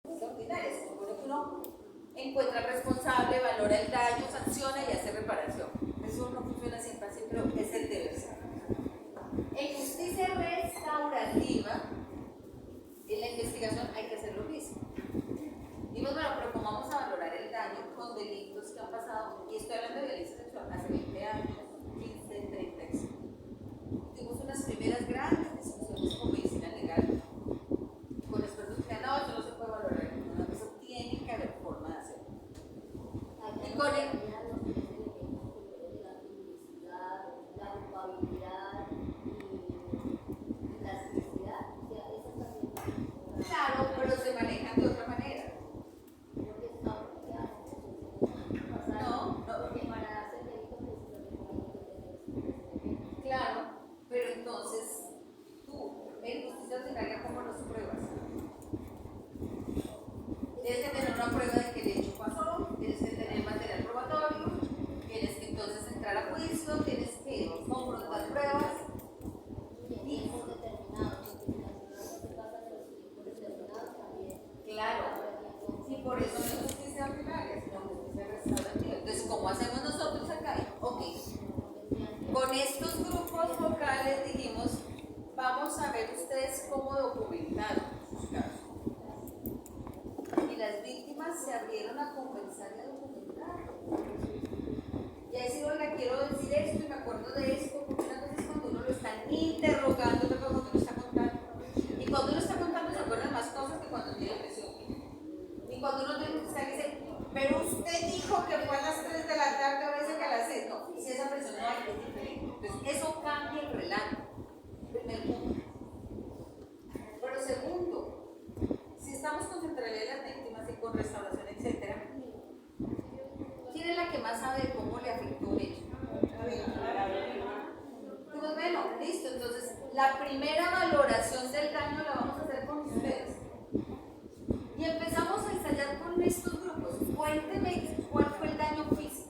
extraordinarias. Se supone que uno encuentra al responsable, valora el daño, sanciona y hace reparación. Eso no funciona siempre así, pero es el deber ser. En justicia restaurativa, en la investigación hay que hacer lo mismo. Dijimos, bueno, pero ¿cómo vamos a valorar el daño con delitos que han pasado? Y estoy hablando de violencia sexual hace 20 años, 15, 35. Tuvimos unas primeras grandes discusiones con medicina legal, con expertos que decían, no, esto no se puede valorar, no, eso tiene que haber forma de hacerlo. Y con el, la culpabilidad y la felicidad, o sea, eso también. claro, pero se manejan de otra manera. Porque estamos No, porque para hacer delito precisamente. claro, pero entonces tú, en justicia ordinaria, ¿cómo los pruebas? Tienes que tener una prueba de que el hecho pasó, tienes que tener material probatorio, tienes que entonces entrar a juicio, tienes que confrontar pruebas. Y tiempos determinados, porque si se pasa de los tiempos determinados también. Claro, y por eso no es justicia ordinaria, sino justicia restaurativa. Entonces, ¿cómo hacemos nosotros acá? Ok, con estos grupos vocales dijimos, vamos a ver ustedes cómo documentaron sus casos. Y las víctimas se abrieron a conversar y a documentar. Y a decir, oiga, quiero decir esto y me acuerdo de esto, porque una cosa es cuando uno lo están interrogando, otra cosa cuando uno está contando. Y cuando uno está contando se acuerdan más cosas que cuando tiene presión. Y cuando uno tiene que dice, pero usted dijo que fue a las 3 de la tarde, ahora dice que a las 6. No, si esa persona es diferente. Entonces, eso cambia el relato. Primer punto. Pero segundo, si estamos con centralidad de las víctimas y con restauración, etc., ¿quién es la que más sabe de cómo le afectó un hecho? Pues bueno, listo. Entonces, la primera valoración del daño la vamos a hacer con ustedes. Y empezamos a ensayar con estos grupos. Cuénteme cuál fue el daño físico.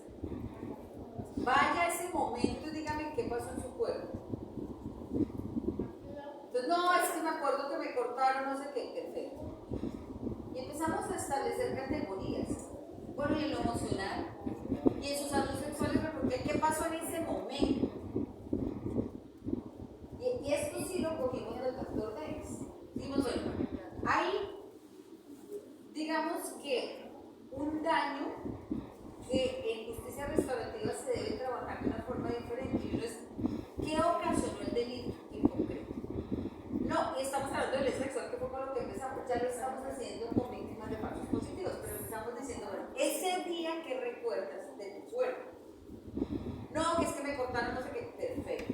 Vaya a ese momento y dígame qué pasó en su cuerpo. Entonces, no, es que me acuerdo que me cortaron, no sé qué, perfecto. Y empezamos a establecer categorías. Bueno, y en lo emocional, y en sus actos sexuales, porque ¿qué pasó en ese momento? Y esto sí lo cogimos del doctor Dennis. Dijimos, bueno, ahí, digamos que un daño que en justicia restaurativa se debe trabajar de una forma diferente. Y uno es, ¿qué ocasionó el delito en concreto? No, y estamos hablando de violencia sexual, que fue con lo que empezamos, ya lo estamos haciendo con víctimas de falsos positivos, pero estamos diciendo, bueno, ese día que recuerdas de tu cuerpo, no, que es que me cortaron, no sé qué, perfecto.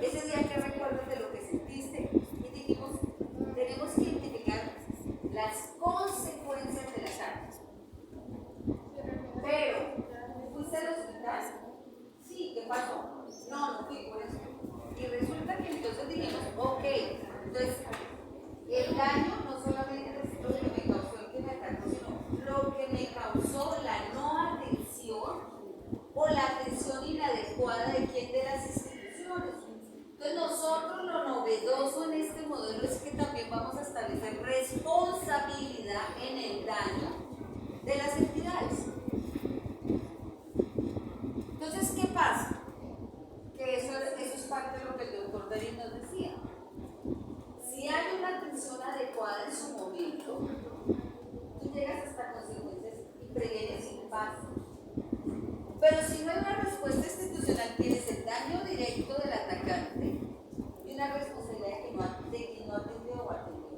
Ese día que recuerdas de lo que sentiste, y dijimos, tenemos que identificar las consecuencias de las actas. Pero, ¿fuiste al hospital? Sí, ¿qué pasó? No, no fui por eso. Y resulta que entonces dijimos, ok, entonces el daño no solamente es lo que me causó el que me atacó, sino lo que me causó la no atención o la atención inadecuada de quién de las instituciones. Entonces nosotros lo novedoso en este modelo es que también vamos a establecer responsabilidad en el daño de las entidades. Entonces, ¿qué pasa? Que eso es parte de lo que el doctor Darín nos decía. Si hay una atención adecuada en su momento, tú llegas hasta consecuencias y previenes impactos. Pero si no hay una respuesta institucional, tienes el daño directo del atacante y una responsabilidad de quien no atendió o atendió.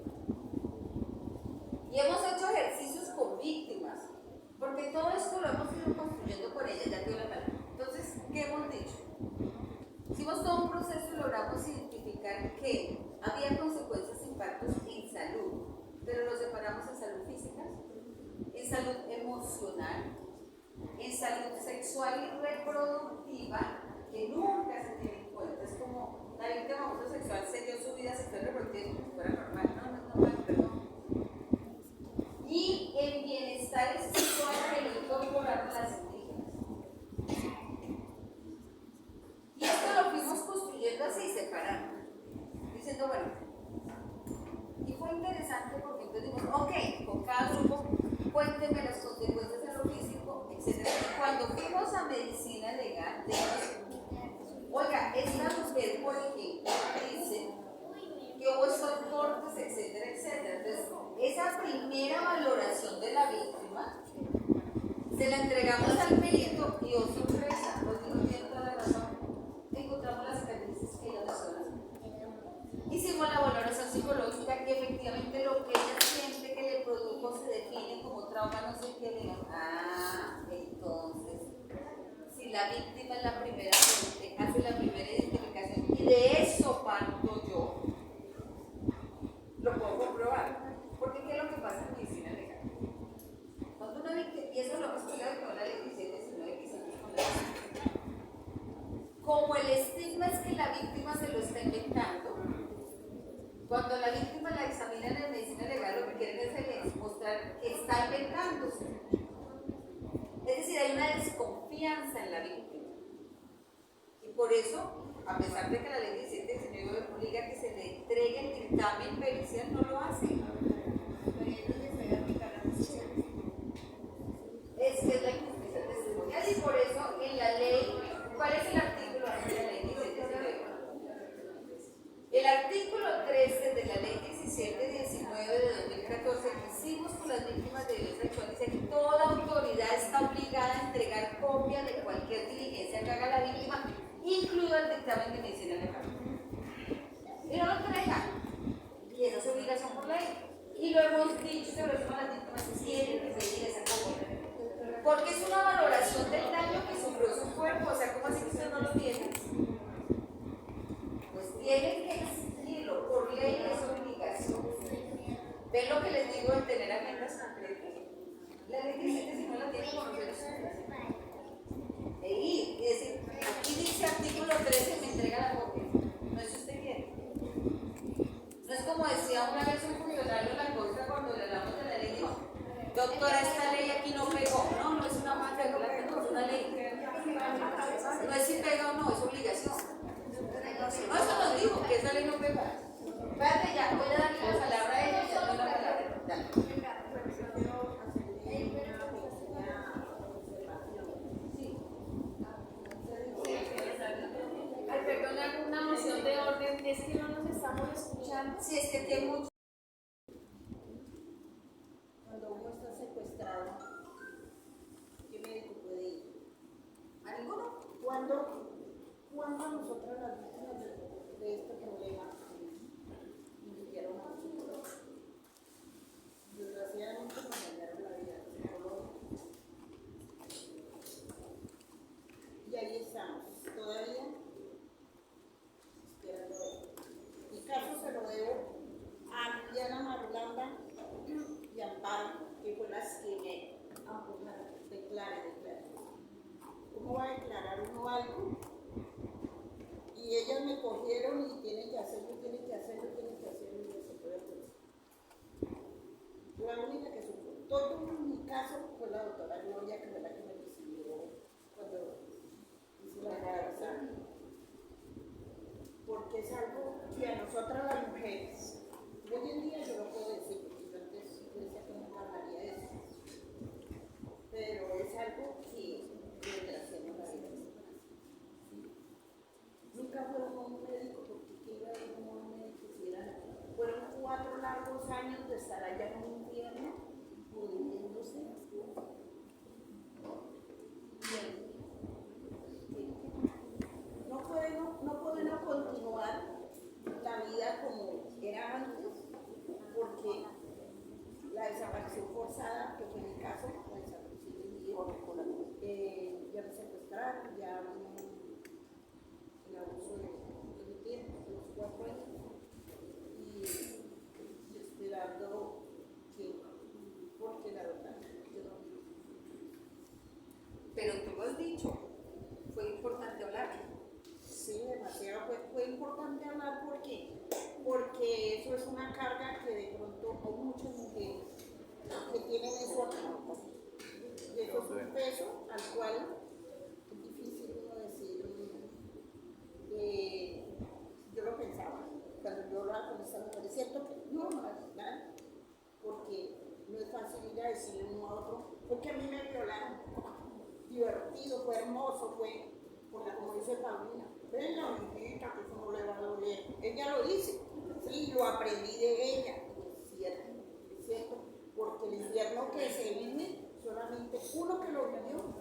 Y hemos hecho ejercicios con víctimas, porque todo esto lo hemos ido construyendo con ellas, ya te doy la palabra. Entonces, ¿qué hemos dicho? Hicimos todo un proceso y logramos identificar que había consecuencias, impactos en salud, pero los separamos en salud física, en salud emocional, en salud sexual y reproductiva, que nunca se tiene en cuenta. Es como la víctima de abuso sexual se dio su vida sexual y reproductiva como si fuera normal. No, no es normal, perdón. Y el bienestar espiritual que lo incorporaron las indígenas. Y esto lo fuimos construyendo así, separando, diciendo, bueno, y fue interesante porque entonces dijimos, ok, etcétera, etcétera. Entonces, esa primera valoración de la víctima se la entregamos al perito y, oh sorpresa, los niños tienen toda la razón, encontramos las cicatrices que ella menciona. Hicimos la valoración psicológica y efectivamente lo que ella siente que le produjo se define como trauma, no sé qué, le digo, entonces, si la víctima es la primera fuente, hace la primera identificación y de eso parto yo, lo puedo comprobar. Porque ¿qué es lo que pasa en medicina legal? Cuando una víctima, y eso es lo que explica con la ley 1719 que hicimos con la víctima, como el estigma es que la víctima se lo está inventando, cuando la víctima la examinan en medicina legal, lo que quieren es mostrar que está inventándose. Es decir, hay una desconfianza en la víctima. Y por eso, a pesar de que la ley 1719 obliga a que se le entregue el dictamen pericial, no lo hace. Es que es la injusticia testimonial y por eso en la ley, ¿cuál es el artículo de la ley 1719? El artículo 13 de la ley 1719 de 2014 que hicimos con las víctimas de violencia sexual dice que toda autoridad está obligada a entregar copia de cualquier diligencia que haga la víctima, incluido el dictamen de medicina legal. Y no lo entrega. Y esa es obligación por ley. Y lo hemos dicho, se lo decimos a las víctimas que tienen que pedir esa copia. Porque es una valoración del daño que sufrió su cuerpo. O sea, ¿cómo así que usted no lo tiene? Pues tienen que exigirlo, por ley es obligación. ¿Ven lo que les digo de tener agendas concretas? La ley dice que si no la tienen conocer ustedes. E ir y decir, aquí dice artículo 13, me entrega la copia. No es si usted quiere. No es como decía una vez un funcionario en la cosa cuando le hablamos de la ley, dijo, doctora, esta ley aquí no pegó. No, no es una marca de plata, es una ley. No es si pega o no, es obligación. No, eso nos dijo, que esa ley no pega. Espérate, ya, voy a darle la palabra a ella y ya doy la palabra. Dale. Ay, perdona, una moción de orden, es que no nos estamos escuchando. Sí, es que tiene mucho. Cuando uno está secuestrado, ¿qué médico puede ir? ¿A ninguno? ¿Cuándo nosotros las víctimas de este problema invirtieron a un psicólogo? Desgraciadamente nos dañaron la vida del psicólogo. Y ahí estamos, todavía esperando. Mi caso se lo debo a Liliana Marulanda y Amparo, que fue las que me empujaron. Declare. ¿Cómo va a declarar uno algo? Y ellas me cogieron y tienen que hacerlo, y no se puede hacer. La única que supo todo en mi caso fue la doctora Gloria, que fue la que me recibió cuando hice la grabación. Porque es algo que a nosotras las mujeres, hoy en día yo lo puedo decir, porque yo antes decía que nunca hablaría de eso, pero es algo que desgraciadamente la vida. Nunca fueron a un médico, porque ¿qué iba a ir a un médico si fueron 4 largos años de estar allá en un infierno, pudriéndose. No pueden continuar la vida como era antes, porque la desaparición forzada, que fue mi caso, la desaparición de mi hijo, ya me secuestraron, ya el abuso de mi tiempo, de los 4 años, y esperando que, porque la verdad, yo no. Pero tú lo has dicho, fue importante hablar. Sí, demasiado, fue importante hablar porque eso es una carga que de pronto hay muchas mujeres que tienen eso acá. Y eso es un peso al cual es difícil uno decir, yo lo pensaba cuando yo hablaba con esta mujer, es cierto que no, ¿verdad? Porque no es fácil ir a decirle uno a otro, porque a mí me violaron, divertido, fue hermoso, fue, porque como dice Paulina, venga, mijita, que eso no le va a doler. Ella lo dice, sí, lo aprendí de ella. solamente uno que lo vivió.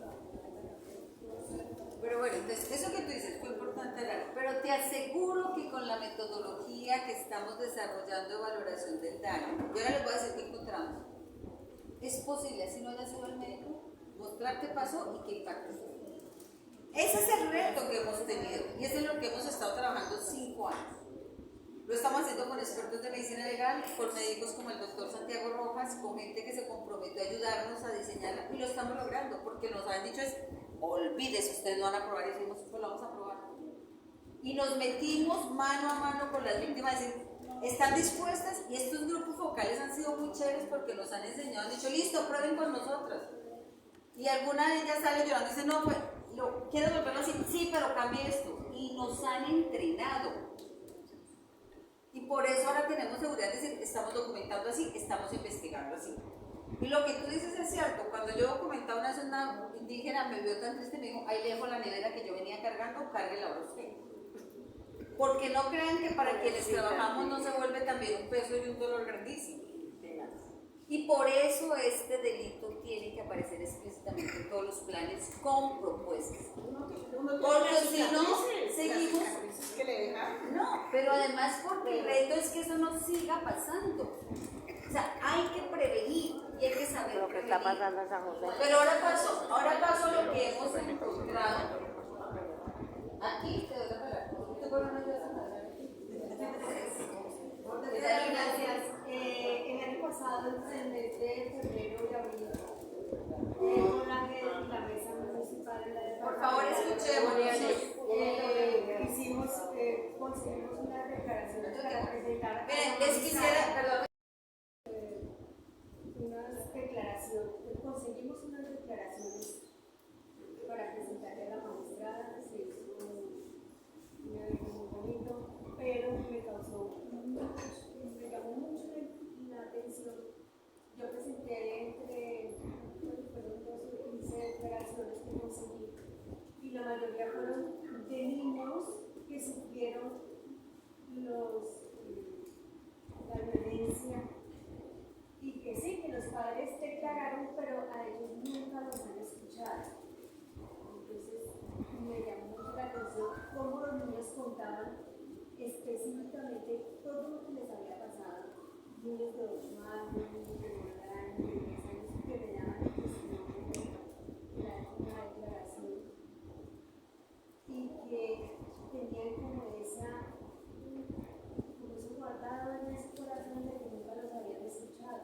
Pero bueno, entonces, eso que tú dices fue importante hablar, pero te aseguro que con la metodología que estamos desarrollando de valoración del daño, yo ahora les voy a decir qué encontramos. Es posible, así no haya sido el médico, mostrar qué pasó y qué impacto tuvo. Ese es el reto que hemos tenido y eso es lo que hemos estado trabajando 5 años. Lo estamos haciendo con expertos de medicina legal, con médicos como el doctor Santiago Rojas, con gente que se comprometió a ayudarnos a diseñarla y lo estamos logrando porque nos han dicho es, olvídese, ustedes no van a aprobar y decimos, pues lo vamos a aprobar. Y nos metimos mano a mano con las víctimas, decir, están dispuestas y estos grupos focales han sido muy chéveres porque nos han enseñado, han dicho, listo, prueben con nosotras. Y alguna de ellas sale llorando y dice, no, pues, quiero volverlo así, sí, pero cambie esto. Y nos han entrenado. Y por eso ahora tenemos seguridad de decir, estamos documentando así, estamos investigando así. Y lo que tú dices es cierto, cuando yo documentaba una zona indígena, me vio tan triste, me dijo, ahí le dejo la nevera que yo venía cargando, cárguela ahora usted. Porque no crean que para quienes trabajamos no se vuelve también un peso y un dolor grandísimo. Y por eso este delito tiene que aparecer explícitamente en todos los planes con propuestas. Porque si no, seguimos. Que le dejaron. No, pero además porque el reto es que eso no siga pasando. O sea, hay que prevenir y hay que saber Lo que prevenir. está pasando en San José. Pero ahora paso a lo que hemos encontrado. Aquí te doy la palabra. ¿Tú por qué no ayudas a nada? Gracias. El año pasado, en el mes de febrero y abril, con la mesa municipal en la de Por favor, escuchemos. conseguimos una declaración para presentar. Miren, les quisiera, perdón. Conseguimos unas declaraciones para presentarle a la magistrada. Se hizo un evento muy bonito, pero me llamó mucho la atención. Yo presenté fueron 12 o 15 declaraciones que conseguí, y la mayoría fueron de niños que sufrieron la violencia, y que sí, que los padres declararon, pero a ellos nunca los han escuchado. Entonces me llamó mucho la atención cómo los niños contaban específicamente todo lo que les había pasado. Niños de 8 años, niños de 9 años, de 10 años, que me daban el testimonio de la declaración, y que tenían como eso guardado en ese corazón de que nunca los habían escuchado.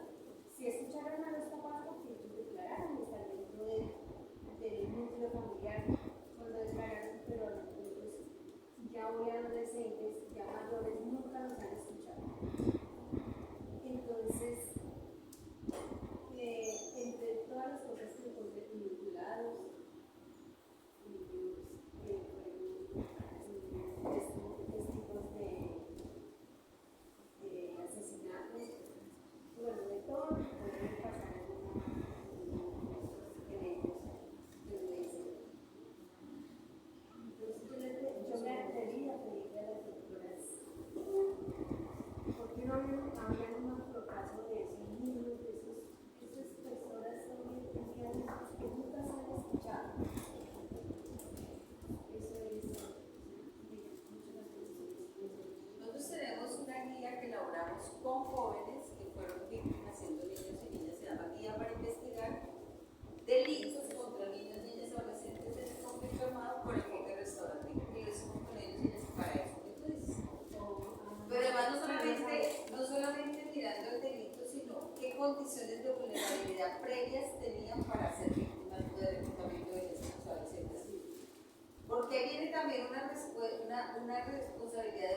Si escucharan a los papás, porque ellos declararon estar dentro del núcleo familiar cuando declararon, pero a los niños ya hoy adolescentes, ya mayores, nunca los han escuchado. Entonces, entre todas las cosas que encontré vinculados, testigos de asesinatos, bueno, de todo lo que puede pasar en eventos de violencia. Entonces yo me atreví a pedirle a las doctoras, ¿por qué no habían un caso de esos niños, de esas personas que nunca se han escuchado? Nosotros tenemos una guía que elaboramos con jóvenes que fueron víctimas siendo niños y niñas, se llama Guía para investigar delitos contra niños, niñas y adolescentes en el conflicto armado por enfoque restaurativo. Y lo hicimos con ellos y niñas para eso que tú dices. Pero además no solamente mirando el delito, sino qué condiciones de vulnerabilidad previas tenían para ser víctimas de reclutamiento de violencia sexual, etc. Porque viene también una responsabilidad